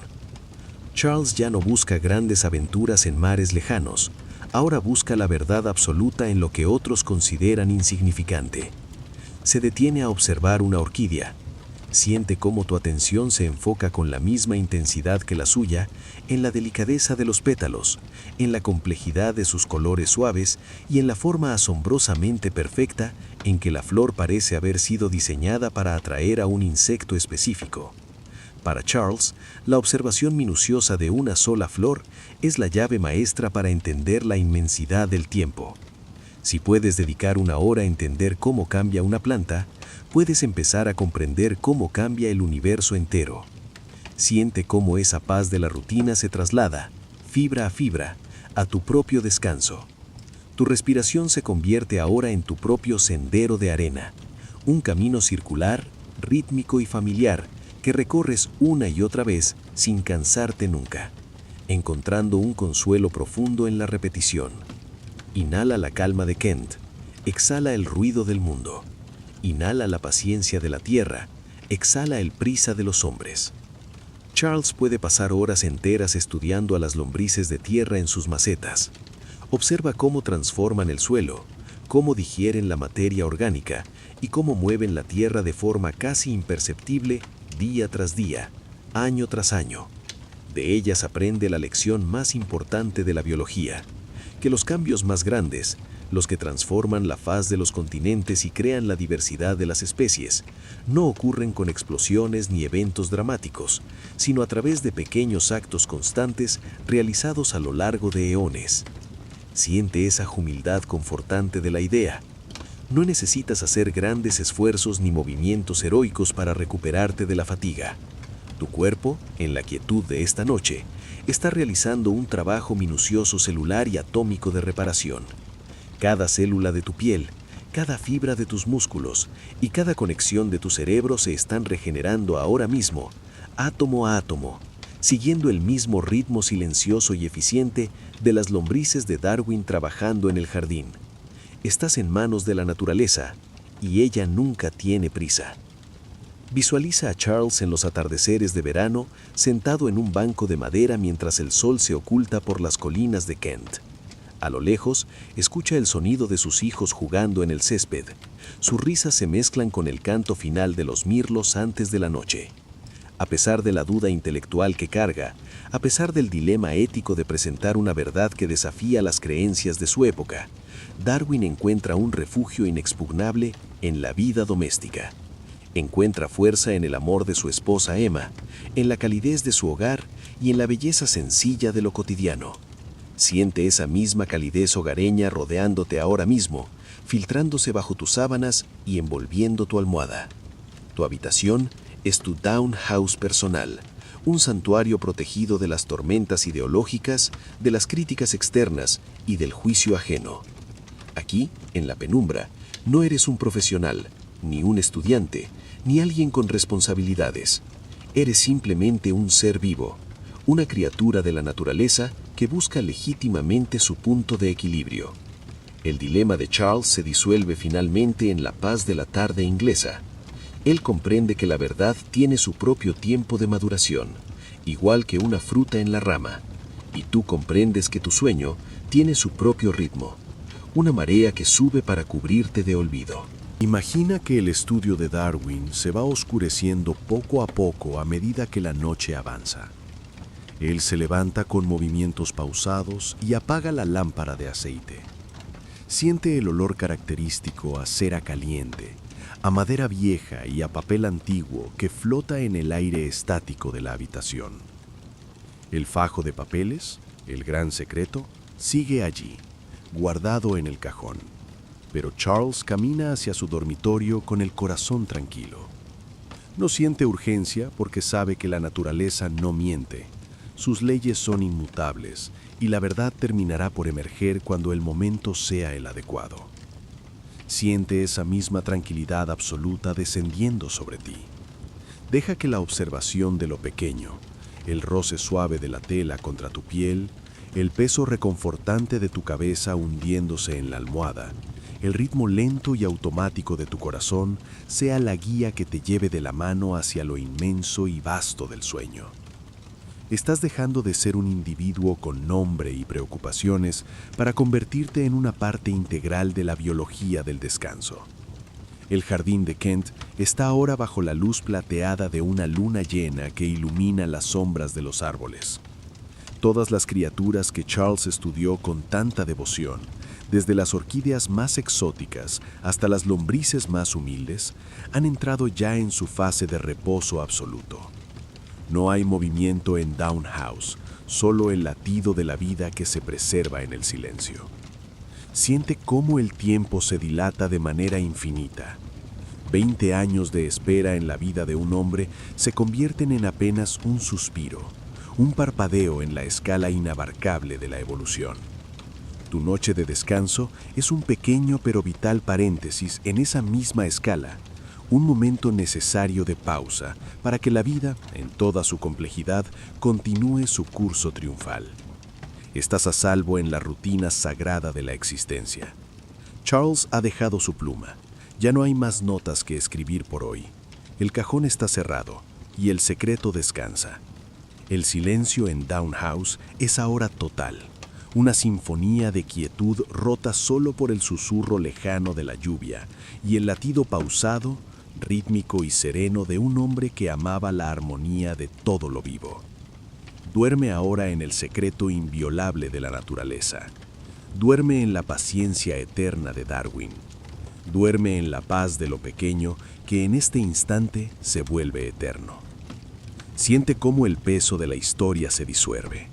Charles ya no busca grandes aventuras en mares lejanos, ahora busca la verdad absoluta en lo que otros consideran insignificante. Se detiene a observar una orquídea, Siente cómo tu atención se enfoca con la misma intensidad que la suya en la delicadeza de los pétalos, en la complejidad de sus colores suaves y en la forma asombrosamente perfecta en que la flor parece haber sido diseñada para atraer a un insecto específico. Para Charles, la observación minuciosa de una sola flor es la llave maestra para entender la inmensidad del tiempo. Si puedes dedicar una hora a entender cómo cambia una planta, puedes empezar a comprender cómo cambia el universo entero. Siente cómo esa paz de la rutina se traslada, fibra a fibra, a tu propio descanso. Tu respiración se convierte ahora en tu propio sendero de arena, un camino circular, rítmico y familiar que recorres una y otra vez sin cansarte nunca, encontrando un consuelo profundo en la repetición. Inhala la calma de Kent, exhala el ruido del mundo. Inhala la paciencia de la tierra, exhala el prisa de los hombres. Charles puede pasar horas enteras estudiando a las lombrices de tierra en sus macetas. Observa cómo transforman el suelo, cómo digieren la materia orgánica y cómo mueven la tierra de forma casi imperceptible día tras día, año tras año. De ellas aprende la lección más importante de la biología, que los cambios más grandes, los que transforman la faz de los continentes y crean la diversidad de las especies, no ocurren con explosiones ni eventos dramáticos, sino a través de pequeños actos constantes realizados a lo largo de eones. Siente esa humildad confortante de la idea. No necesitas hacer grandes esfuerzos ni movimientos heroicos para recuperarte de la fatiga. Tu cuerpo, en la quietud de esta noche, está realizando un trabajo minucioso celular y atómico de reparación. Cada célula de tu piel, cada fibra de tus músculos y cada conexión de tu cerebro se están regenerando ahora mismo, átomo a átomo, siguiendo el mismo ritmo silencioso y eficiente de las lombrices de Darwin trabajando en el jardín. Estás en manos de la naturaleza y ella nunca tiene prisa. Visualiza a Charles en los atardeceres de verano sentado en un banco de madera mientras el sol se oculta por las colinas de Kent. A lo lejos, escucha el sonido de sus hijos jugando en el césped. Sus risas se mezclan con el canto final de los mirlos antes de la noche. A pesar de la duda intelectual que carga, a pesar del dilema ético de presentar una verdad que desafía las creencias de su época, Darwin encuentra un refugio inexpugnable en la vida doméstica. Encuentra fuerza en el amor de su esposa Emma, en la calidez de su hogar y en la belleza sencilla de lo cotidiano. Siente esa misma calidez hogareña rodeándote ahora mismo, filtrándose bajo tus sábanas y envolviendo tu almohada. Tu habitación es tu down house personal, un santuario protegido de las tormentas ideológicas, de las críticas externas y del juicio ajeno. Aquí, en la penumbra, no eres un profesional, ni un estudiante, ni alguien con responsabilidades. Eres simplemente un ser vivo, una criatura de la naturaleza que busca legítimamente su punto de equilibrio. El dilema de Charles se disuelve finalmente en la paz de la tarde inglesa. Él comprende que la verdad tiene su propio tiempo de maduración, igual que una fruta en la rama, y tú comprendes que tu sueño tiene su propio ritmo, una marea que sube para cubrirte de olvido. Imagina que el estudio de Darwin se va oscureciendo poco a poco a medida que la noche avanza. Él se levanta con movimientos pausados y apaga la lámpara de aceite. Siente el olor característico a cera caliente, a madera vieja y a papel antiguo que flota en el aire estático de la habitación. El fajo de papeles, el gran secreto, sigue allí, guardado en el cajón. Pero Charles camina hacia su dormitorio con el corazón tranquilo. No siente urgencia porque sabe que la naturaleza no miente. Sus leyes son inmutables y la verdad terminará por emerger cuando el momento sea el adecuado. Siente esa misma tranquilidad absoluta descendiendo sobre ti. Deja que la observación de lo pequeño, el roce suave de la tela contra tu piel, el peso reconfortante de tu cabeza hundiéndose en la almohada, el ritmo lento y automático de tu corazón sea la guía que te lleve de la mano hacia lo inmenso y vasto del sueño. Estás dejando de ser un individuo con nombre y preocupaciones para convertirte en una parte integral de la biología del descanso. El jardín de Kent está ahora bajo la luz plateada de una luna llena que ilumina las sombras de los árboles. Todas las criaturas que Charles estudió con tanta devoción, desde las orquídeas más exóticas hasta las lombrices más humildes, han entrado ya en su fase de reposo absoluto. No hay movimiento en Down House, solo el latido de la vida que se preserva en el silencio. Siente cómo el tiempo se dilata de manera infinita. 20 años de espera en la vida de un hombre se convierten en apenas un suspiro, un parpadeo en la escala inabarcable de la evolución. Tu noche de descanso es un pequeño pero vital paréntesis en esa misma escala, un momento necesario de pausa para que la vida, en toda su complejidad, continúe su curso triunfal. Estás a salvo en la rutina sagrada de la existencia. Charles ha dejado su pluma. Ya no hay más notas que escribir por hoy. El cajón está cerrado y el secreto descansa. El silencio en Down House es ahora total. Una sinfonía de quietud rota solo por el susurro lejano de la lluvia y el latido pausado, rítmico y sereno de un hombre que amaba la armonía de todo lo vivo. Duerme ahora en el secreto inviolable de la naturaleza. Duerme en la paciencia eterna de Darwin. Duerme en la paz de lo pequeño que en este instante se vuelve eterno. Siente cómo el peso de la historia se disuelve.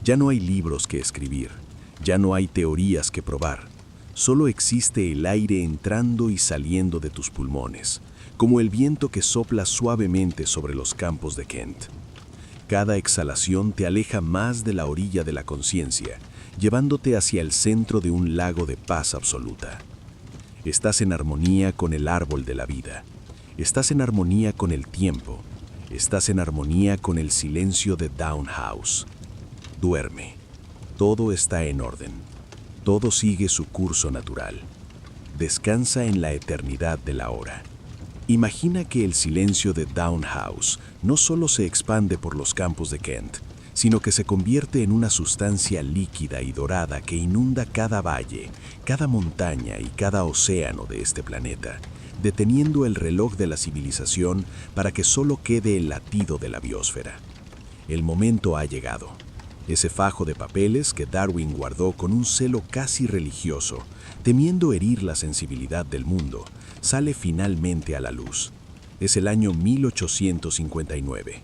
Ya no hay libros que escribir, ya no hay teorías que probar. Solo existe el aire entrando y saliendo de tus pulmones, como el viento que sopla suavemente sobre los campos de Kent. Cada exhalación te aleja más de la orilla de la conciencia, llevándote hacia el centro de un lago de paz absoluta. Estás en armonía con el árbol de la vida. Estás en armonía con el tiempo. Estás en armonía con el silencio de Down House. Duerme. Todo está en orden. Todo sigue su curso natural. Descansa en la eternidad de la hora. Imagina que el silencio de Down House no solo se expande por los campos de Kent, sino que se convierte en una sustancia líquida y dorada que inunda cada valle, cada montaña y cada océano de este planeta, deteniendo el reloj de la civilización para que solo quede el latido de la biosfera. El momento ha llegado. Ese fajo de papeles que Darwin guardó con un celo casi religioso, temiendo herir la sensibilidad del mundo, sale finalmente a la luz. Es el año 1859.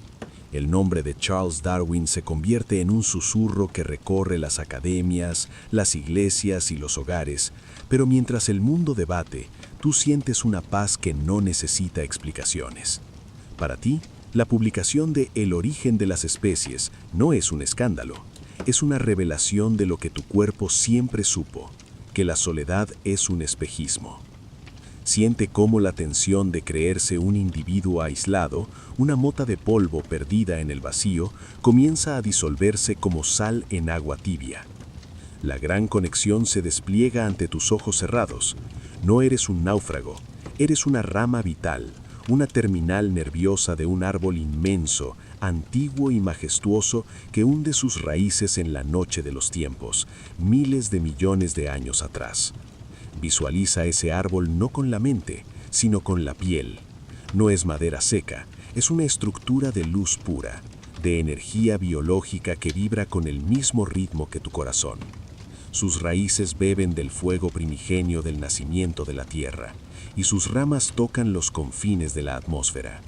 El nombre de Charles Darwin se convierte en un susurro que recorre las academias, las iglesias y los hogares, pero mientras el mundo debate, tú sientes una paz que no necesita explicaciones. Para ti, la publicación de El origen de las especies no es un escándalo, es una revelación de lo que tu cuerpo siempre supo, que la soledad es un espejismo. Siente cómo la tensión de creerse un individuo aislado, una mota de polvo perdida en el vacío, comienza a disolverse como sal en agua tibia. La gran conexión se despliega ante tus ojos cerrados. No eres un náufrago, eres una rama vital, una terminal nerviosa de un árbol inmenso, antiguo y majestuoso que hunde sus raíces en la noche de los tiempos, miles de millones de años atrás. Visualiza ese árbol no con la mente, sino con la piel. No es madera seca, es una estructura de luz pura, de energía biológica que vibra con el mismo ritmo que tu corazón. Sus raíces beben del fuego primigenio del nacimiento de la tierra, y sus ramas tocan los confines de la atmósfera.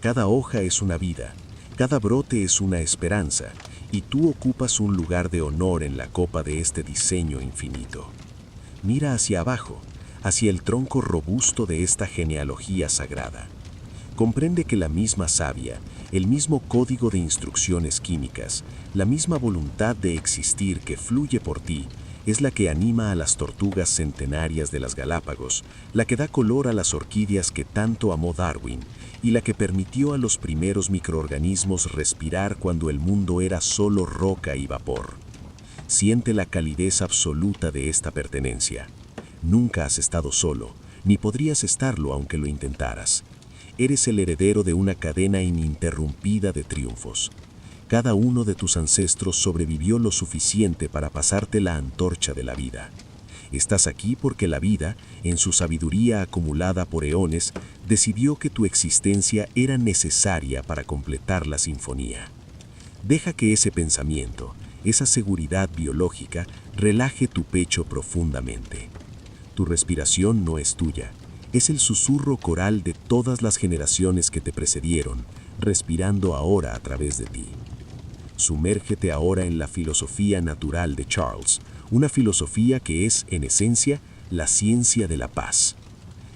Cada hoja es una vida, cada brote es una esperanza, y tú ocupas un lugar de honor en la copa de este diseño infinito. Mira hacia abajo, hacia el tronco robusto de esta genealogía sagrada. Comprende que la misma savia, el mismo código de instrucciones químicas, la misma voluntad de existir que fluye por ti, es la que anima a las tortugas centenarias de las Galápagos, la que da color a las orquídeas que tanto amó Darwin y la que permitió a los primeros microorganismos respirar cuando el mundo era solo roca y vapor. Siente la calidez absoluta de esta pertenencia. Nunca has estado solo, ni podrías estarlo aunque lo intentaras. Eres el heredero de una cadena ininterrumpida de triunfos. Cada uno de tus ancestros sobrevivió lo suficiente para pasarte la antorcha de la vida. Estás aquí porque la vida, en su sabiduría acumulada por eones, decidió que tu existencia era necesaria para completar la sinfonía. Deja que ese pensamiento, esa seguridad biológica, relaje tu pecho profundamente. Tu respiración no es tuya, es el susurro coral de todas las generaciones que te precedieron, respirando ahora a través de ti. Sumérgete ahora en la filosofía natural de Charles, una filosofía que es, en esencia, la ciencia de la paz.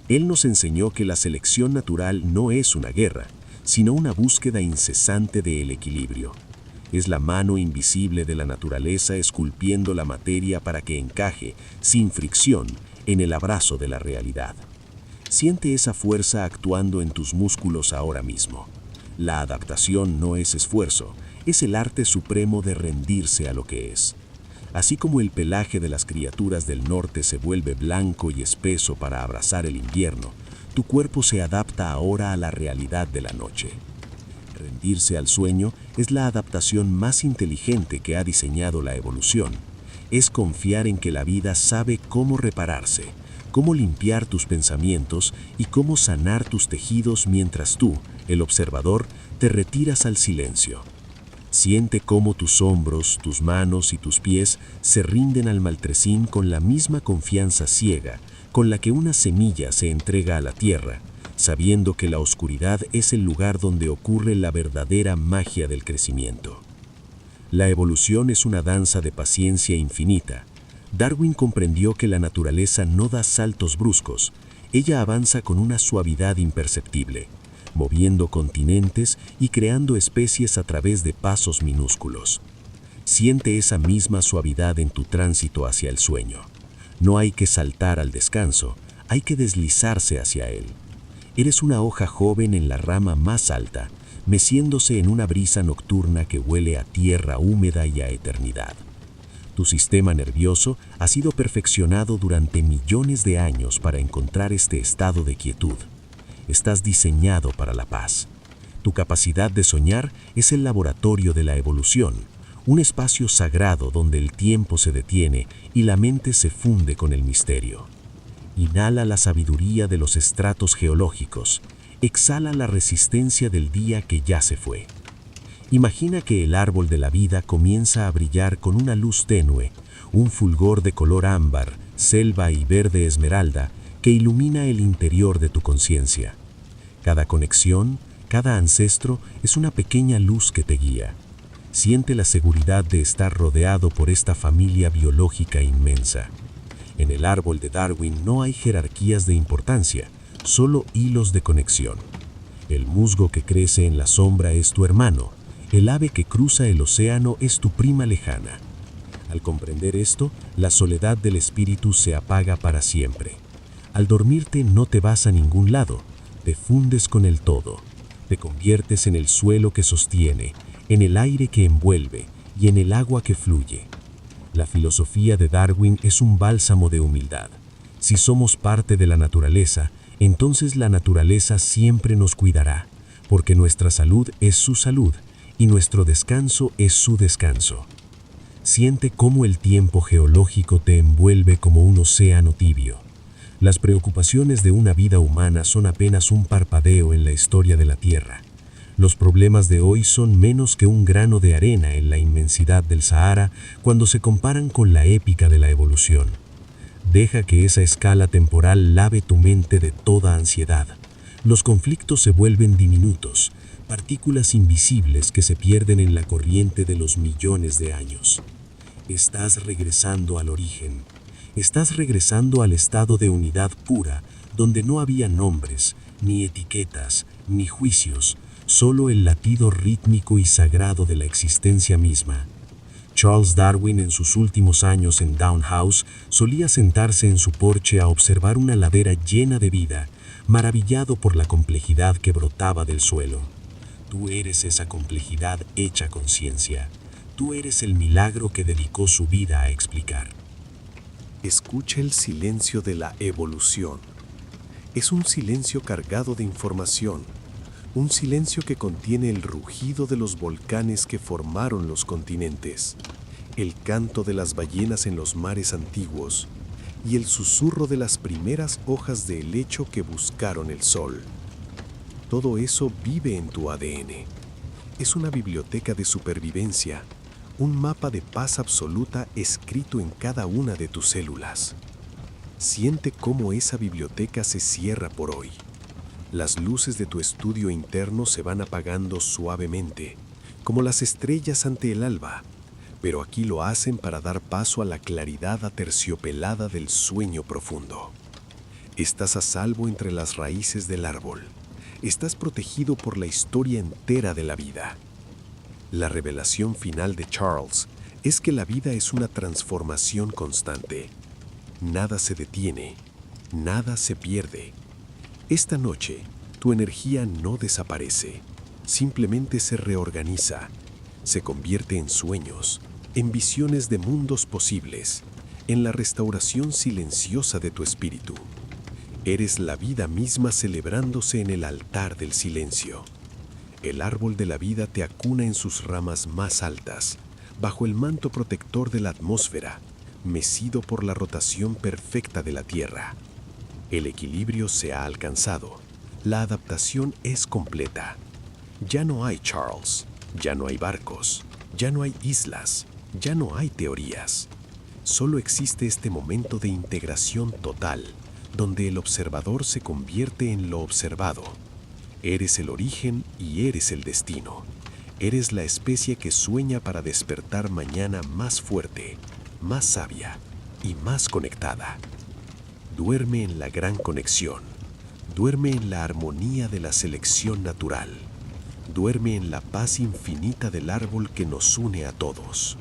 Él nos enseñó que la selección natural no es una guerra, sino una búsqueda incesante del equilibrio. Es la mano invisible de la naturaleza esculpiendo la materia para que encaje, sin fricción, en el abrazo de la realidad. Siente esa fuerza actuando en tus músculos ahora mismo. La adaptación no es esfuerzo, es el arte supremo de rendirse a lo que es. Así como el pelaje de las criaturas del norte se vuelve blanco y espeso para abrazar el invierno, tu cuerpo se adapta ahora a la realidad de la noche. Rendirse al sueño es la adaptación más inteligente que ha diseñado la evolución. Es confiar en que la vida sabe cómo repararse, cómo limpiar tus pensamientos y cómo sanar tus tejidos mientras tú, el observador, te retiras al silencio. Siente cómo tus hombros, tus manos y tus pies se rinden al maltresín con la misma confianza ciega con la que una semilla se entrega a la tierra, sabiendo que la oscuridad es el lugar donde ocurre la verdadera magia del crecimiento. La evolución es una danza de paciencia infinita. Darwin comprendió que la naturaleza no da saltos bruscos, ella avanza con una suavidad imperceptible, moviendo continentes y creando especies a través de pasos minúsculos. Siente esa misma suavidad en tu tránsito hacia el sueño. No hay que saltar al descanso, hay que deslizarse hacia él. Eres una hoja joven en la rama más alta, meciéndose en una brisa nocturna que huele a tierra húmeda y a eternidad. Tu sistema nervioso ha sido perfeccionado durante millones de años para encontrar este estado de quietud. Estás diseñado para la paz. Tu capacidad de soñar es el laboratorio de la evolución, un espacio sagrado donde el tiempo se detiene y la mente se funde con el misterio. Inhala la sabiduría de los estratos geológicos, exhala la resistencia del día que ya se fue. Imagina que el árbol de la vida comienza a brillar con una luz tenue, un fulgor de color ámbar, selva y verde esmeralda que ilumina el interior de tu conciencia. Cada conexión, cada ancestro es una pequeña luz que te guía. Siente la seguridad de estar rodeado por esta familia biológica inmensa. En el árbol de Darwin no hay jerarquías de importancia, solo hilos de conexión. El musgo que crece en la sombra es tu hermano, el ave que cruza el océano es tu prima lejana. Al comprender esto, la soledad del espíritu se apaga para siempre. Al dormirte no te vas a ningún lado, te fundes con el todo, te conviertes en el suelo que sostiene, en el aire que envuelve y en el agua que fluye. La filosofía de Darwin es un bálsamo de humildad. Si somos parte de la naturaleza, entonces la naturaleza siempre nos cuidará, porque nuestra salud es su salud y nuestro descanso es su descanso. Siente cómo el tiempo geológico te envuelve como un océano tibio. Las preocupaciones de una vida humana son apenas un parpadeo en la historia de la Tierra. Los problemas de hoy son menos que un grano de arena en la inmensidad del Sahara cuando se comparan con la épica de la evolución. Deja que esa escala temporal lave tu mente de toda ansiedad. Los conflictos se vuelven diminutos, partículas invisibles que se pierden en la corriente de los millones de años. Estás regresando al origen. Estás regresando al estado de unidad pura, donde no había nombres, ni etiquetas, ni juicios, solo el latido rítmico y sagrado de la existencia misma. Charles Darwin en sus últimos años en Down House solía sentarse en su porche a observar una ladera llena de vida, maravillado por la complejidad que brotaba del suelo. Tú eres esa complejidad hecha conciencia. Tú eres el milagro que dedicó su vida a explicar. Escucha el silencio de la evolución. Es un silencio cargado de información, un silencio que contiene el rugido de los volcanes que formaron los continentes, el canto de las ballenas en los mares antiguos y el susurro de las primeras hojas de helecho que buscaron el sol. Todo eso vive en tu ADN. Es una biblioteca de supervivencia, un mapa de paz absoluta escrito en cada una de tus células. Siente cómo esa biblioteca se cierra por hoy. Las luces de tu estudio interno se van apagando suavemente, como las estrellas ante el alba, pero aquí lo hacen para dar paso a la claridad aterciopelada del sueño profundo. Estás a salvo entre las raíces del árbol. Estás protegido por la historia entera de la vida. La revelación final de Charles es que la vida es una transformación constante. Nada se detiene, nada se pierde. Esta noche, tu energía no desaparece, simplemente se reorganiza, se convierte en sueños, en visiones de mundos posibles, en la restauración silenciosa de tu espíritu. Eres la vida misma celebrándose en el altar del silencio. El árbol de la vida te acuna en sus ramas más altas, bajo el manto protector de la atmósfera, mecido por la rotación perfecta de la Tierra. El equilibrio se ha alcanzado. La adaptación es completa. Ya no hay Charles, ya no hay barcos, ya no hay islas, ya no hay teorías. Solo existe este momento de integración total, donde el observador se convierte en lo observado. Eres el origen y eres el destino. Eres la especie que sueña para despertar mañana más fuerte, más sabia y más conectada. Duerme en la gran conexión. Duerme en la armonía de la selección natural. Duerme en la paz infinita del árbol que nos une a todos.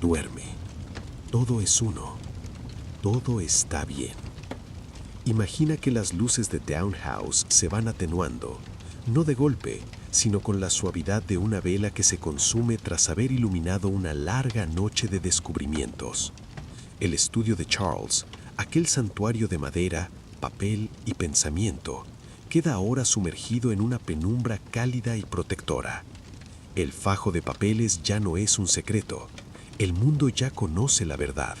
Duerme. Todo es uno. Todo está bien. Imagina que las luces de Townhouse se van atenuando, no de golpe, sino con la suavidad de una vela que se consume tras haber iluminado una larga noche de descubrimientos. El estudio de Charles, aquel santuario de madera, papel y pensamiento, queda ahora sumergido en una penumbra cálida y protectora. El fajo de papeles ya no es un secreto. El mundo ya conoce la verdad.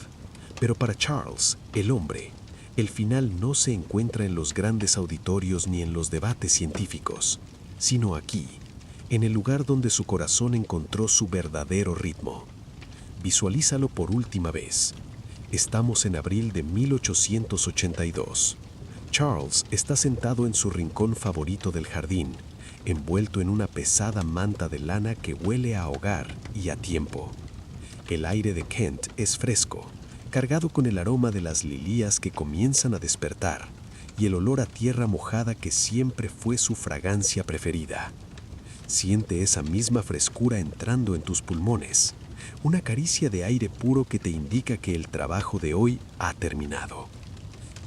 Pero para Charles, el hombre, el final no se encuentra en los grandes auditorios ni en los debates científicos, sino aquí, en el lugar donde su corazón encontró su verdadero ritmo. Visualízalo por última vez. Estamos en abril de 1882. Charles está sentado en su rincón favorito del jardín, envuelto en una pesada manta de lana que huele a hogar y a tiempo. El aire de Kent es fresco, cargado con el aroma de las lilias que comienzan a despertar y el olor a tierra mojada que siempre fue su fragancia preferida. Siente esa misma frescura entrando en tus pulmones, una caricia de aire puro que te indica que el trabajo de hoy ha terminado.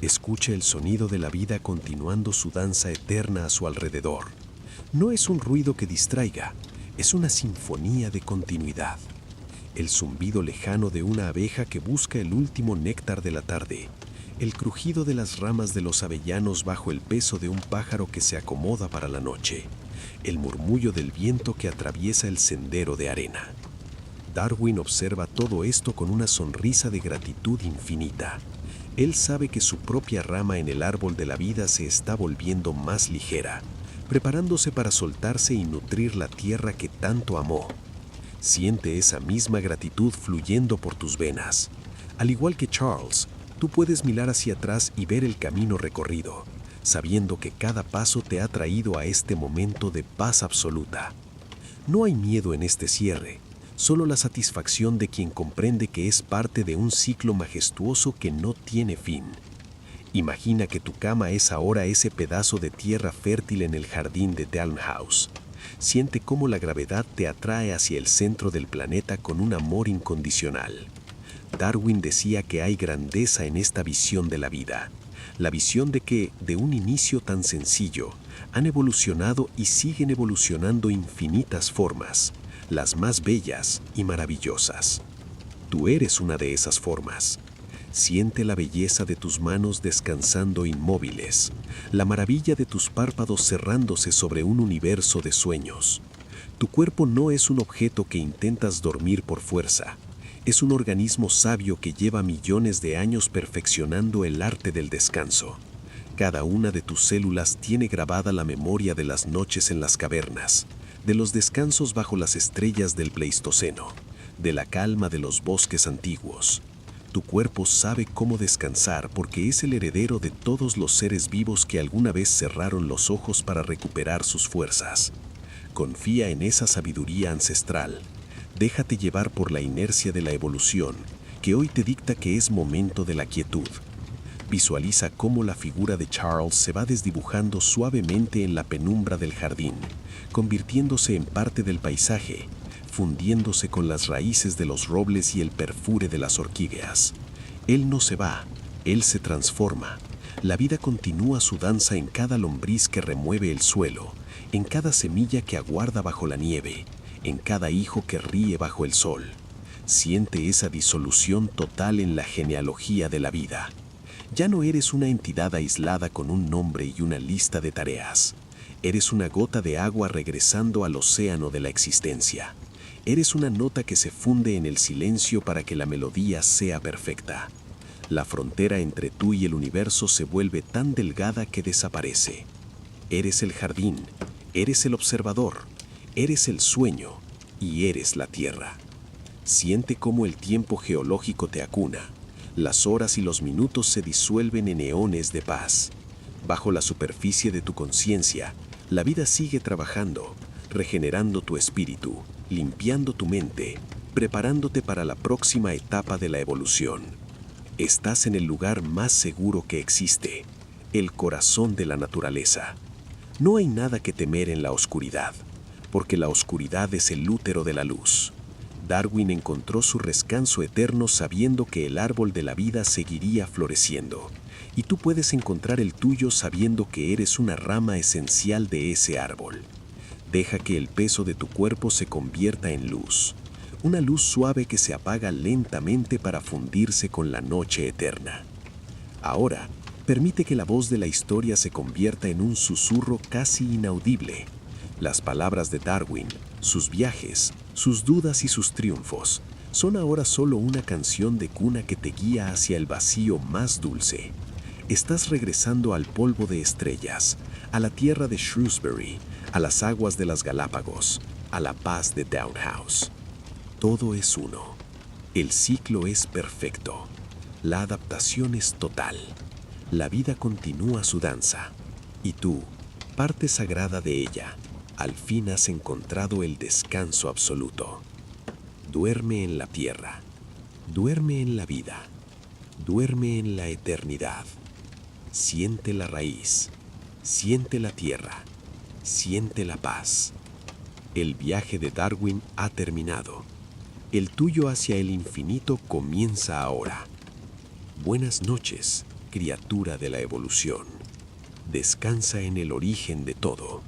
Escucha el sonido de la vida continuando su danza eterna a su alrededor. No es un ruido que distraiga, es una sinfonía de continuidad. El zumbido lejano de una abeja que busca el último néctar de la tarde, el crujido de las ramas de los avellanos bajo el peso de un pájaro que se acomoda para la noche, el murmullo del viento que atraviesa el sendero de arena. Darwin observa todo esto con una sonrisa de gratitud infinita. Él sabe que su propia rama en el árbol de la vida se está volviendo más ligera, preparándose para soltarse y nutrir la tierra que tanto amó. Siente esa misma gratitud fluyendo por tus venas. Al igual que Charles, tú puedes mirar hacia atrás y ver el camino recorrido, sabiendo que cada paso te ha traído a este momento de paz absoluta. No hay miedo en este cierre, solo la satisfacción de quien comprende que es parte de un ciclo majestuoso que no tiene fin. Imagina que tu cama es ahora ese pedazo de tierra fértil en el jardín de Townhouse. Siente cómo la gravedad te atrae hacia el centro del planeta con un amor incondicional. Darwin decía que hay grandeza en esta visión de la vida, la visión de que, de un inicio tan sencillo, han evolucionado y siguen evolucionando infinitas formas, las más bellas y maravillosas. Tú eres una de esas formas. Siente la belleza de tus manos descansando inmóviles, la maravilla de tus párpados cerrándose sobre un universo de sueños. Tu cuerpo no es un objeto que intentas dormir por fuerza. Es un organismo sabio que lleva millones de años perfeccionando el arte del descanso. Cada una de tus células tiene grabada la memoria de las noches en las cavernas, de los descansos bajo las estrellas del Pleistoceno, de la calma de los bosques antiguos. Tu cuerpo sabe cómo descansar porque es el heredero de todos los seres vivos que alguna vez cerraron los ojos para recuperar sus fuerzas. Confía en esa sabiduría ancestral. Déjate llevar por la inercia de la evolución, que hoy te dicta que es momento de la quietud. Visualiza cómo la figura de Charles se va desdibujando suavemente en la penumbra del jardín, convirtiéndose en parte del paisaje, fundiéndose con las raíces de los robles y el perfume de las orquídeas. Él no se va, él se transforma. La vida continúa su danza en cada lombriz que remueve el suelo, en cada semilla que aguarda bajo la nieve, en cada hijo que ríe bajo el sol. Siente esa disolución total en la genealogía de la vida. Ya no eres una entidad aislada con un nombre y una lista de tareas. Eres una gota de agua regresando al océano de la existencia. Eres una nota que se funde en el silencio para que la melodía sea perfecta. La frontera entre tú y el universo se vuelve tan delgada que desaparece. Eres el jardín, eres el observador, eres el sueño y eres la tierra. Siente cómo el tiempo geológico te acuna. Las horas y los minutos se disuelven en eones de paz. Bajo la superficie de tu conciencia, la vida sigue trabajando, regenerando tu espíritu, limpiando tu mente, preparándote para la próxima etapa de la evolución. Estás en el lugar más seguro que existe, el corazón de la naturaleza. No hay nada que temer en la oscuridad, porque la oscuridad es el útero de la luz. Darwin encontró su descanso eterno sabiendo que el árbol de la vida seguiría floreciendo, y tú puedes encontrar el tuyo sabiendo que eres una rama esencial de ese árbol. Deja que el peso de tu cuerpo se convierta en luz, una luz suave que se apaga lentamente para fundirse con la noche eterna. Ahora, permite que la voz de la historia se convierta en un susurro casi inaudible. Las palabras de Darwin, sus viajes, sus dudas y sus triunfos, son ahora solo una canción de cuna que te guía hacia el vacío más dulce. Estás regresando al polvo de estrellas, a la tierra de Shrewsbury, a las aguas de las Galápagos, a la paz de Downhouse. Todo es uno. El ciclo es perfecto. La adaptación es total. La vida continúa su danza. Y tú, parte sagrada de ella, al fin has encontrado el descanso absoluto. Duerme en la tierra. Duerme en la vida. Duerme en la eternidad. Siente la raíz. Siente la tierra. Siente la paz. El viaje de Darwin ha terminado. El tuyo hacia el infinito comienza ahora. Buenas noches, criatura de la evolución. Descansa en el origen de todo.